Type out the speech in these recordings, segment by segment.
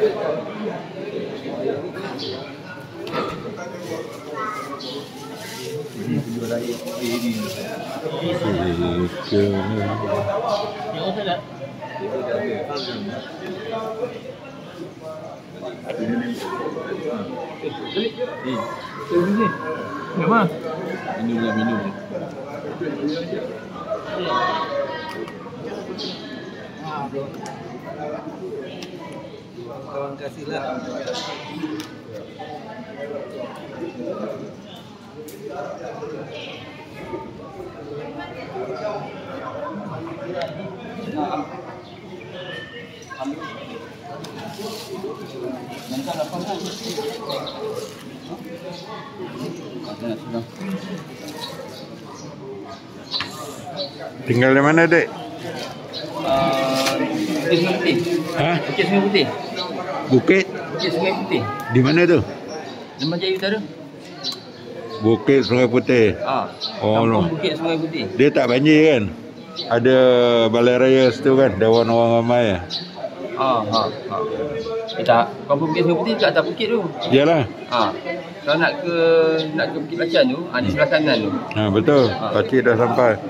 Ini penjual air ini. Minum. Kawan kasihlah. Tinggal di mana, Dek? Bukit Sungai Putih. Hah? Bukit Sungai Putih. Bukit? Bukit Sungai Putih. Di mana tuh? Lembah Jaya Utara. Bukit Sungai Putih. Oh, Kampung no. Bukit Sungai Putih. Dia tak banjir kan? Ada balai raya situ kan? Dewan orang ramai ya? Kita Kampung Bukit Sungai Putih dekat atas bukit tu. Iyalah. Kalau nak ke Bukit Bacan tu, di sebelah kanan tu. Betul. Pakcik dah sampai.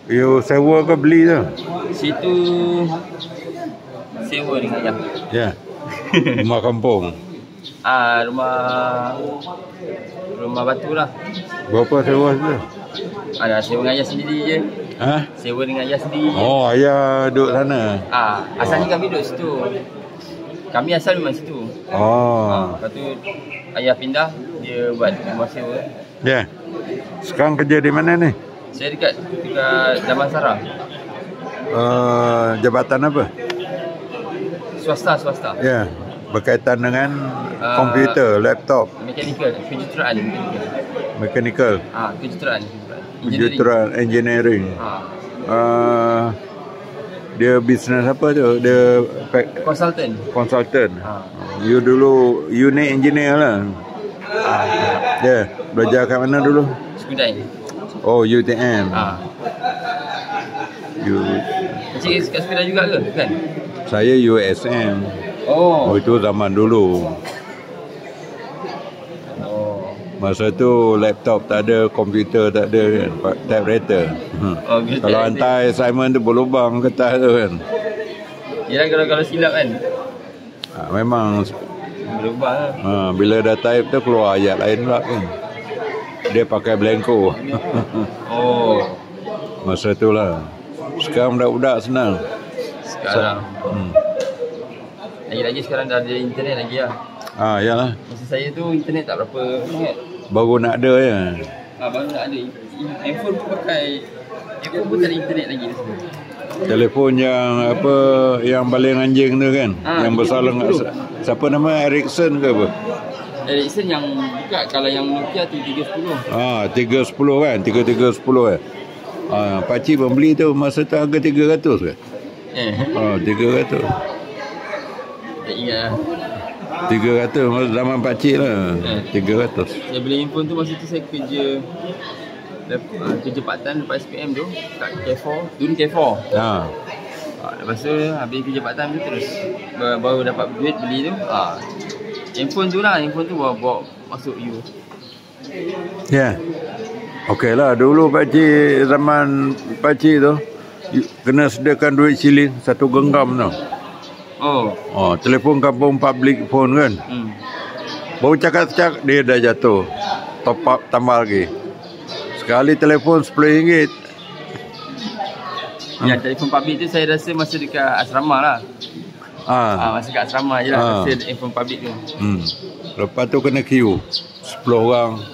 You sewa ke beli tu? Situ sewa dengan ayah. Ya. Rumah kampung. Rumah batu lah. Berapa sewa tu? Sewa dengan ayah sendiri je. Ha? Sewa dengan ayah sendiri je. Oh, ayah duduk sana. Asalnya kami duduk situ. Kami asal memang situ. Lepas tu ayah pindah, dia buat rumah sewa. Ya. Sekarang kerja di mana ni? Saya dekat Damansara. Jabatan apa? Swasta. Ya. Berkaitan dengan komputer, laptop. Mekanikal, kejuruteraan. Mechanical. Kejuruteraan. Engineering. Dia bisnes apa tu? Dia konsultan. You dulu unit engineer lah. Ya, belajar kat mana dulu? Skudai. Oh, UTM. Encik kat Skudai juga ke? Kan? Saya USM. Oh, itu zaman dulu. Masa tu laptop tak ada, komputer tak ada kan, typewriter. Kalau hantar assignment tu berlubang kertas tu kan. Yelah kalau silap kan. Memang berlubang lah. Bila dah type tu keluar ayat lain pula kan. Dia pakai blanco. Masa tu lah. Sekarang budak-budak senang. Sekarang. Lagi-lagi sekarang dah ada internet lagi lah. Yalah. Masa saya tu internet tak berapa sangat. Baru nak ada ya. Baru nak ada. Handphone pun tak ada internet lagi di sini. Telefon yang apa, yang paling anjing tu kan, yang besar lengak. Siapa nama, Ericsson ke apa? Ericsson yang buka. Kalau yang Nokia tu 310. 310 kan, 3310 kan. Pakcik membeli tu masa tu harga 300 ke? 300. Tak ingat lah. 300 masa zaman pakcik lah. 300. Saya beli handphone tu masa tu saya kerja part time lepas SPM tu kat K4. Dulu K4. Lepas tu habis kerja part time tu terus baru dapat duit beli tu. Handphone tu bawa masuk U. Ya. Okey lah, dulu pakcik, zaman pakcik tu kena sediakan duit shilling 1 genggam tu. Telefon kampung public phone kan. Baru cakap dia dah jatuh. Top up tambah lagi. Sekali telefon RM10. Ya, telefon public tu saya rasa masa dekat asrama lah. Masa dekat asrama je lah rasa telefon public tu. Lepas tu kena queue 10 orang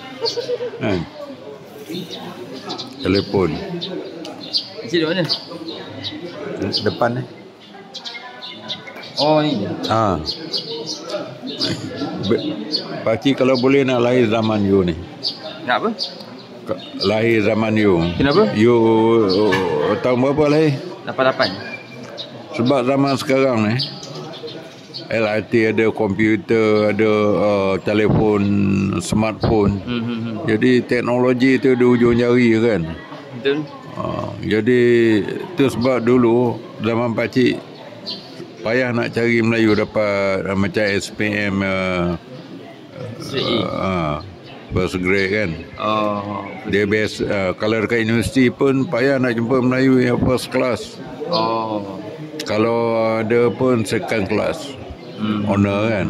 telefon. Encik duduk mana? Depan ni. Ni. Pakcik kalau boleh nak lahir zaman you ni. Nak apa? Lahir zaman you. Kenapa? You tahun berapa lahir? 88. Sebab zaman sekarang ni LRT ada komputer, ada telefon, smartphone. Jadi teknologi tu di ujung jari kan. Betul. Jadi tu sebab dulu zaman pakcik payah nak cari Melayu dapat macam SPM first grade kan. Dia best kalau dekat universiti pun payah nak jumpa Melayu yang first class. Kalau ada pun second class, honor kan.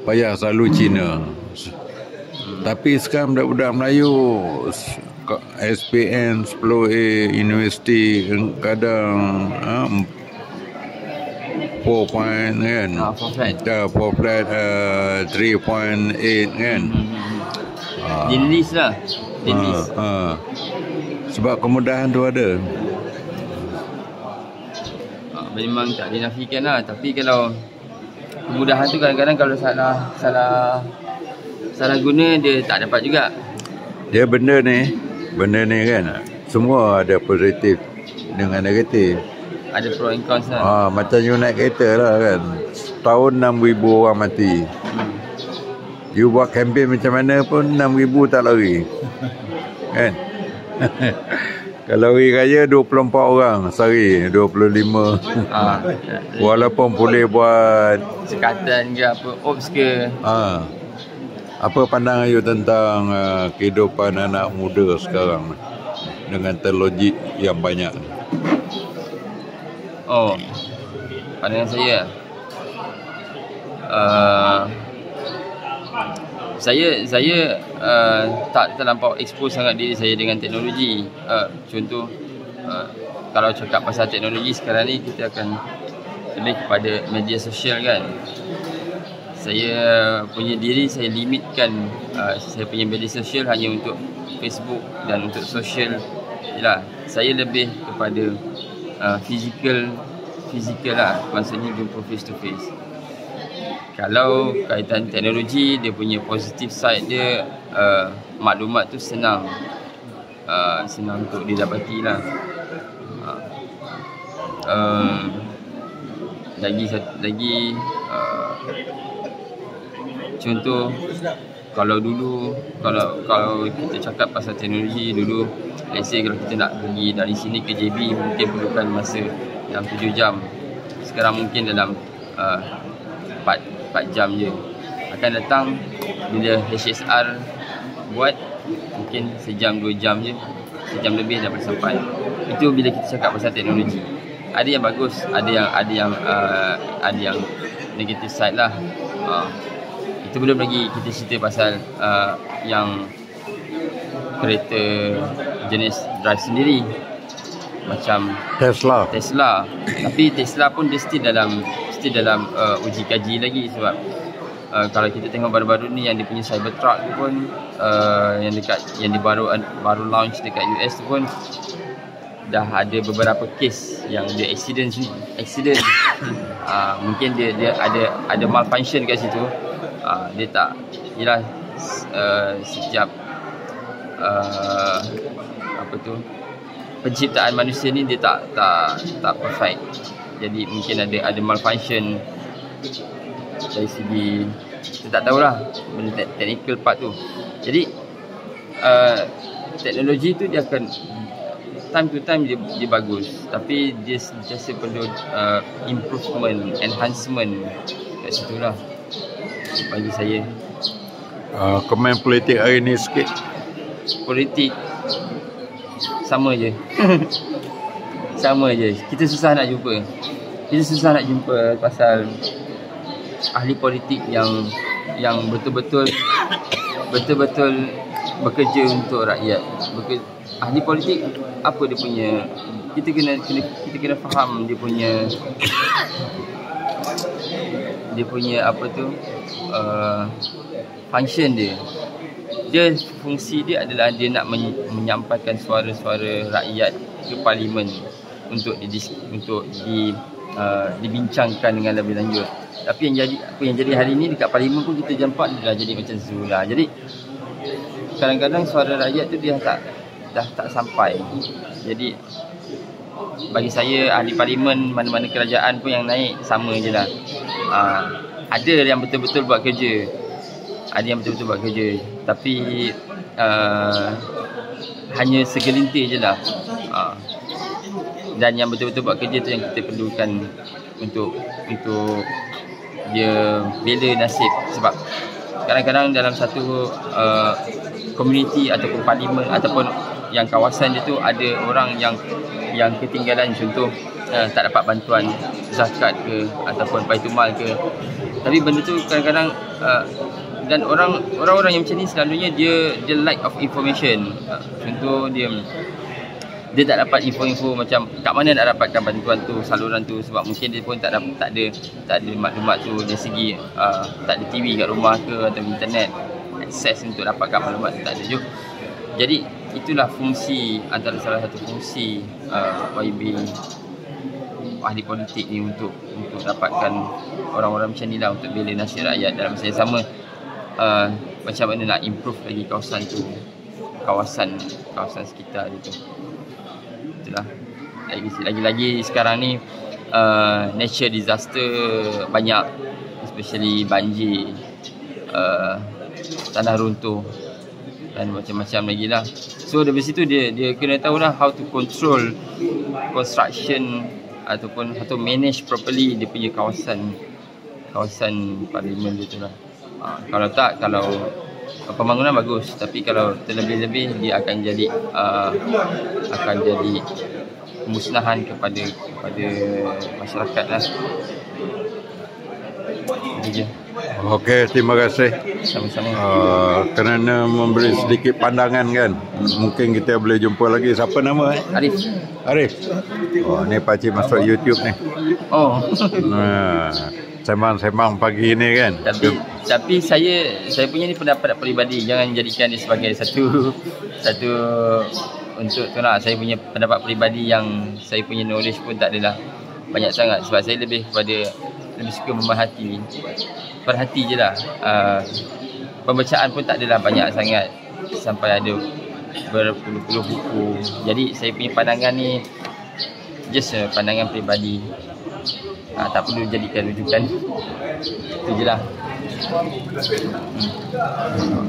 Payah selalu Cina. Tapi sekarang budak-budak Melayu SPM 10A universiti kadang 4 point kan. 4 flat 3.8 kan. Di list lah. Sebab kemudahan tu ada. Memang tak dinafikan lah. Tapi kalau kemudahan tu kadang-kadang kalau salah guna, dia tak dapat juga. Dia benda ni kan, semua ada positif dengan negatif. Ada pro and cons lah. Macam you naik kereta lah kan, tahun 6,000 orang mati. You buat kempen macam mana pun 6,000 tak lari. Kan? Kalau hari raya 24 orang sehari, 25. Walaupun boleh buat sekatan ke apa, ops ke. Apa pandangan you tentang kehidupan anak muda sekarang dengan teknologi yang banyak? Pandangan saya tak terlampau expose sangat diri saya dengan teknologi. Contoh, kalau cakap pasal teknologi sekarang ni, kita akan lebih kepada media sosial kan. Saya punya diri, saya limitkan saya punya media sosial hanya untuk Facebook dan untuk sosial. Yalah, saya lebih kepada fizikal lah, maksudnya jumpa face to face. Kalau kaitan teknologi, dia punya positive side dia, maklumat tu senang untuk didapati lah. Lagi contoh, kalau dulu kalau kita cakap pasal teknologi dulu, let's say kalau kita nak pergi dari sini ke JB mungkin perlukan masa dalam 7 jam. Sekarang mungkin dalam 4 jam je. Akan datang bila HSR buat, mungkin sejam 2 jam je, sejam lebih dah sampai. Itu bila kita cakap pasal teknologi. Ada yang bagus, ada yang negative side lah. Itu belum lagi kita cerita pasal yang kereta jenis drive sendiri macam Tesla. Tapi Tesla pun dia still dalam uji kaji lagi. Sebab kalau kita tengok baru-baru ni yang dia punya Cybertruck tu pun yang baru launch dekat US tu pun dah ada beberapa kes yang dia accident. Mungkin dia ada malfunction kat situ. Dia tak, ialah setiap penciptaan manusia ni dia tak perfect. Jadi mungkin ada malfunction dari segi, kita tak tahulah benda technical part tu. Jadi teknologi tu dia akan time to time dia bagus, tapi dia sentiasa perlu improvement, enhancement kat situ lah bagi saya. Komen politik hari ni sikit. Politik sama je. Sama je. Kita susah nak jumpa pasal ahli politik yang betul-betul bekerja untuk rakyat. Ahli politik apa dia punya, kita kena faham dia punya apa tu, function dia. Fungsi dia adalah dia nak menyampaikan suara-suara rakyat ke parlimen untuk dibincangkan dengan lebih lanjut. Tapi apa yang jadi hari ni dekat parlimen pun kita nampak dia dah jadi macam zoo lah. Jadi kadang-kadang suara rakyat tu dia dah tak sampai. Jadi bagi saya ahli parlimen mana-mana kerajaan pun yang naik sama je lah. Ada yang betul-betul buat kerja, tapi hanya segelintir je lah. Dan yang betul-betul buat kerja tu yang kita perlukan untuk dia bela nasib. Sebab kadang-kadang dalam satu komuniti ataupun parlimen ataupun yang kawasan dia tu ada orang yang ketinggalan, contoh tak dapat bantuan zakat ke ataupun baitul mal ke. Tapi benda tu kadang-kadang dan orang-orang yang macam ni selalunya dia lack of information. Contoh dia tak dapat info-info macam kat mana nak dapatkan bantuan tu, saluran tu, sebab mungkin dia pun tak ada maklumat tu dari segi tak ada TV kat rumah ke atau internet akses untuk dapatkan maklumat tu tak ada juga. Jadi itulah fungsi, antara salah satu fungsi YB ahli politik ni untuk dapatkan orang-orang macam ni lah, untuk bela nasib rakyat. Dalam masa yang sama macam mana nak improve lagi kawasan tu, kawasan sekitar dia tu. Itulah. Lagi-lagi sekarang ni natural disaster banyak, especially banjir, tanah runtuh dan macam-macam lagi lah. So dari situ dia kena tahu lah how to control construction ataupun how to manage properly dia punya kawasan parlimen dia tu lah. Kalau pembangunan bagus, tapi kalau terlebih-lebih dia akan jadi kemusnahan kepada masyarakat lah. Itu je. Okey, terima kasih. Sama-sama. Kerana memberi sedikit pandangan kan. Mungkin kita boleh jumpa lagi. Siapa nama? Arif. Oh, ni pakcik masuk YouTube ni. Oh. Sembang-sembang pagi ni kan. Tapi saya punya ni pendapat peribadi, jangan jadikan dia sebagai satu untuk tu lah. Saya punya pendapat peribadi yang saya punya knowledge pun tak adalah banyak sangat, sebab saya lebih suka perhati je lah. Pembacaan pun tak adalah banyak sangat sampai ada berpuluh-puluh buku. Jadi saya punya pandangan ni just pandangan peribadi. Tak perlu jadikan rujukan. Itu je lah.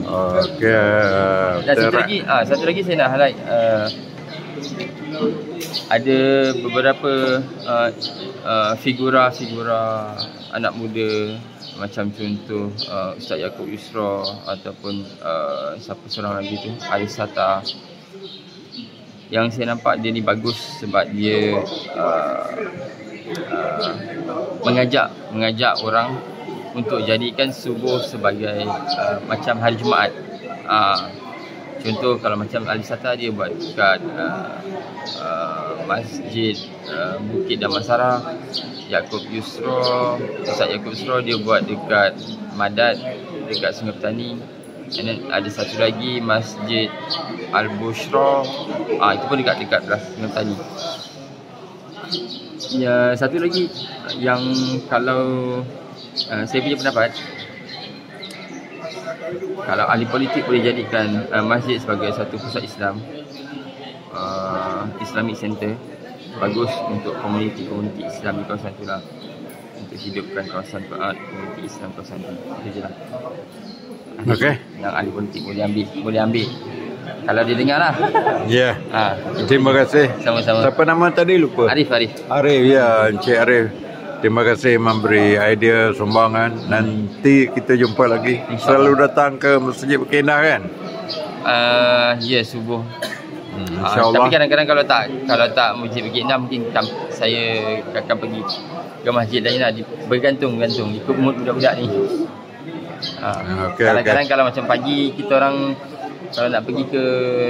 Okey. Dan satu lagi saya nak highlight, ada beberapa figura anak muda, macam contoh Ustaz Yaakob Yusra ataupun siapa seorang lagi tu, Arif Sata, yang saya nampak dia ni bagus sebab dia mengajak orang untuk jadikan subuh sebagai macam hari Jumaat. Contoh kalau macam Arif Sata, dia buat dekat Masjid Bukit Damansara. Ustaz Yaakob Yusra dia buat dekat Madat, dekat Sungai Petani. And then ada satu lagi Masjid Al-Bushra, itu pun dekat Sungai Petani. Ya, satu lagi yang kalau saya punya pendapat, kalau ahli politik boleh jadikan masjid sebagai satu pusat Islam, Islamic Center, bagus untuk komuniti Islam di kawasan tu lah, untuk hidupkan kawasan komuniti Islam kawasan tu. Itu je lah. Okey. Yang ahli politik boleh ambil kalau dia dengar lah. Ya. Terima kasih. Sama-sama. Siapa nama tadi lupa? Arif, ya, Encik Arif. Terima kasih memberi idea, sumbangan. Nanti kita jumpa lagi. Selalu datang ke Masjid Bukit Indah kan? Ya, subuh. InsyaAllah. Tapi kadang-kadang kalau tak Masjid Bukit Indah, mungkin saya akan pergi ke masjid lain lah. Bergantung ikut mood budak-budak ni. Kadang-kadang kalau macam pagi kita orang kalau nak pergi ke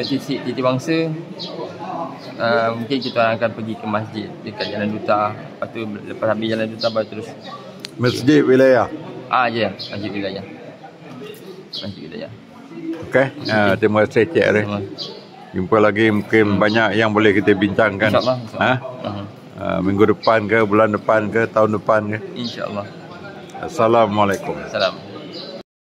titik bangsa, mungkin kita orang akan pergi ke masjid dekat Jalan Duta. Lepas tu lepas habis Jalan Duta baru terus Masjid Wilayah. Masjid Wilayah. Okey. Terima kasih Cik Arif. Jumpa lagi, mungkin banyak yang boleh kita bincangkan. InsyaAllah. Minggu depan ke, bulan depan ke, tahun depan ke. InsyaAllah. Assalamualaikum. Salam.